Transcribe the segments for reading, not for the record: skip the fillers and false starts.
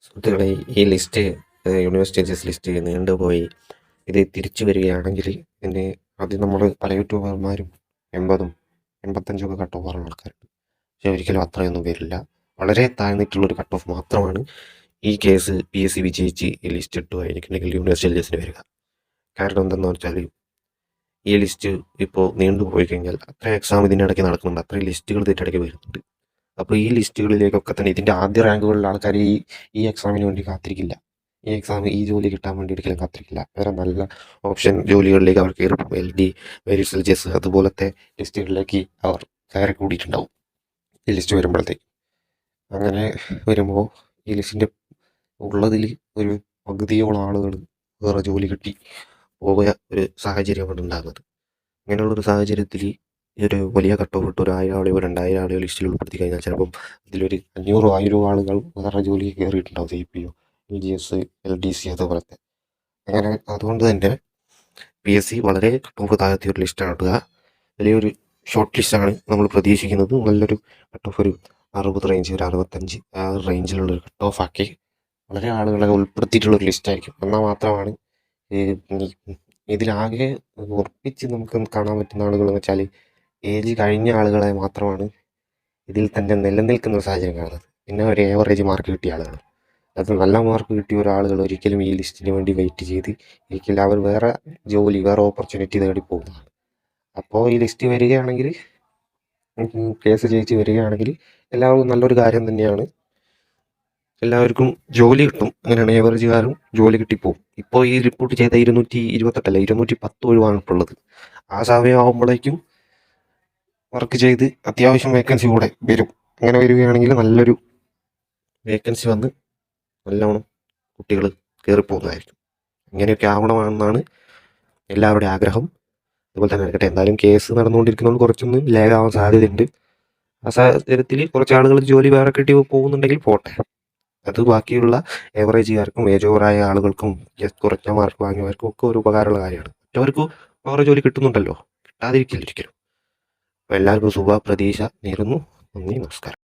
സുഹൃത്തുക്കളെ, ഈ list university H S list നീണ്ടുപോയി. ഇത് തിരിച്ചു വരികയാണെങ്കിൽ ഇതിന് ആദ്യം നമ്മൾ പല യൂട്യൂബർമാരും 80ഉം 85ഒക്കെ കട്ട് ഓഫ് പറഞ്ഞ ആൾക്കാരുണ്ട്. പക്ഷെ ഒരിക്കലും അത്രയൊന്നും വരില്ല. വളരെ താഴ്ന്നിട്ടുള്ളൊരു കട്ട് ഓഫ് മാത്രമാണ് ഈ കേസ് PSC വിജയിച്ച് ഈ ലിസ്റ്റ് ഇട്ടുമായിരിക്കുന്നെങ്കിൽ യൂണിവേഴ്സിറ്റി എച്ച് എസിന് വരിക. കാരണം എന്തെന്ന് വെച്ചാൽ ഈ ലിസ്റ്റ് ഇപ്പോൾ നീണ്ടുപോയി കഴിഞ്ഞാൽ അത്ര എക്സാം ഇതിൻ്റെ ഇടയ്ക്ക് നടക്കുന്നുണ്ട്, അത്രയും ലിസ്റ്റുകൾ ഇതിൻ്റെ ഇടയ്ക്ക് വരുന്നുണ്ട്. അപ്പോൾ ഈ ലിസ്റ്റുകളിലേക്കൊക്കെ തന്നെ ഇതിൻ്റെ ആദ്യ റാങ്കുകളിലുള്ള ആൾക്കാർ ഈ എക്സാമിന് വേണ്ടി കാത്തിരിക്കില്ല. ഈ ജോലി കിട്ടാൻ വേണ്ടി ഒരിക്കലും കാത്തിരിക്കില്ല. വേറെ നല്ല ഓപ്ഷൻ ജോലികളിലേക്ക് അവർ കയറി പോകും. LD, മെരിറ്റ് സെൽജിയസ് അതുപോലത്തെ ലിസ്റ്റുകളിലേക്ക് അവർ കയറി കൂടിയിട്ടുണ്ടാവും ഈ ലിസ്റ്റ് വരുമ്പോഴത്തേക്ക്. അങ്ങനെ വരുമ്പോൾ ഈ ലിസ്റ്റിൻ്റെ ഉള്ളതിൽ ഒരു പകുതിയോളം ആളുകൾ വേറെ ജോലി കിട്ടി പോയ ഒരു സാഹചര്യമാണ് ഉണ്ടാകുന്നത്. ഇങ്ങനെയുള്ളൊരു സാഹചര്യത്തിൽ ഈ ഒരു വലിയ കട്ട് ഓഫ് ഇട്ട് ഒരു 1000 ആളെയോ 2000 ആളെയോ ലിസ്റ്റിൽ ഉൾപ്പെടുത്തി കഴിഞ്ഞാൽ ചിലപ്പം ഇതിലൊരു 500 1000 ആളുകൾ വേറെ ജോലിക്ക് കയറിയിട്ടുണ്ടാവും. CPO, LGS, LDC അതുപോലത്തെ. അങ്ങനെ അതുകൊണ്ട് തന്നെ PSC വളരെ കട്ട് ഓഫ് താഴ്ത്തിയ ഒരു ലിസ്റ്റാണ് ഇടുക. വലിയൊരു ഷോർട്ട് ലിസ്റ്റാണ് നമ്മൾ പ്രതീക്ഷിക്കുന്നത്. നല്ലൊരു കട്ട് ഓഫ് ഒരു 60 റേഞ്ച്, ഒരു 65 ആ റേഞ്ചിലുള്ളൊരു കട്ട് ഓഫ് ആക്കി വളരെ ആളുകളെ ഉൾപ്പെടുത്തിയിട്ടുള്ളൊരു ലിസ്റ്റായിരിക്കും. എന്നാൽ മാത്രമാണ് ഇതിലാകെ ഉറപ്പിച്ച് നമുക്ക് കാണാൻ പറ്റുന്ന ആളുകളെന്ന് വെച്ചാൽ ഏജ് കഴിഞ്ഞ ആളുകളെ മാത്രമാണ് ഇതിൽ തന്നെ നിലനിൽക്കുന്ന ഒരു സാഹചര്യം കാണുന്നത്. പിന്നെ ഒരു ഏവറേജ് മാർക്ക് കിട്ടിയ ആളുകൾ, അത് നല്ല മാർക്ക് കിട്ടിയ ഒരാളുകൾ ഒരിക്കലും ഈ ലിസ്റ്റിന് വേണ്ടി വെയിറ്റ് ചെയ്ത് ഇരിക്കില്ല. അവർ വേറെ ജോലി, വേറെ ഓപ്പർച്യൂണിറ്റി തേടി പോകുന്നതാണ്. അപ്പോൾ ഈ ലിസ്റ്റ് വരികയാണെങ്കിൽ, കേസ് ജയിച്ച് വരികയാണെങ്കിൽ എല്ലാവർക്കും നല്ലൊരു കാര്യം തന്നെയാണ്. എല്ലാവർക്കും ജോലി കിട്ടും. അങ്ങനെയാണ് ഏവറേജുകാരും ജോലി കിട്ടിപ്പോവും. ഇപ്പോൾ ഈ റിപ്പോർട്ട് ചെയ്ത 228 210 ഒഴിവാണ് ഇപ്പോൾ ഉള്ളത്. ആ സമയമാകുമ്പോഴേക്കും വർക്ക് ചെയ്ത് അത്യാവശ്യം വേക്കൻസി കൂടെ വരും. അങ്ങനെ വരികയാണെങ്കിൽ നല്ലൊരു വേക്കൻസി വന്ന് നല്ലവണ്ണം കുട്ടികൾ കയറിപ്പോകുന്നതായിരിക്കും. ഇങ്ങനെയൊക്കെ ആവണമെന്നാണ് എല്ലാവരുടെയും ആഗ്രഹം. അതുപോലെ തന്നെ നടക്കട്ടെ. എന്തായാലും കേസ് നടന്നുകൊണ്ടിരിക്കുന്നതുകൊണ്ട് കുറച്ചൊന്ന് ലാഗ് ആവാൻ സാധ്യതയുണ്ട്. ആ സാഹചര്യത്തിൽ കുറച്ച് ആളുകൾ ജോലി വേറെ കിട്ടി പോകുന്നുണ്ടെങ്കിൽ പോട്ടെ. അത് ബാക്കിയുള്ള ഏവറേജുകാർക്കും ഏജ് ഓവറായ ആളുകൾക്കും കുറഞ്ഞ മാർക്ക് വാങ്ങിയവർക്കും ഒക്കെ ഒരു ഉപകാരമുള്ള കാര്യമാണ്. മറ്റവർക്ക് വേറെ ജോലി കിട്ടുന്നുണ്ടല്ലോ, കിട്ടാതിരിക്കില്ല ഒരിക്കലും. അപ്പോൾ എല്ലാവർക്കും ശുഭ പ്രതീക്ഷ നേരുന്നു. നന്ദി, നമസ്കാരം.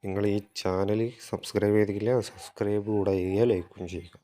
നിങ്ങൾ ഈ ചാനൽ സബ്സ്ക്രൈബ് ചെയ്തിട്ടില്ല, സബ്സ്ക്രൈബ് കൂടെ ചെയ്യുക, ലൈക്കും ചെയ്യുക.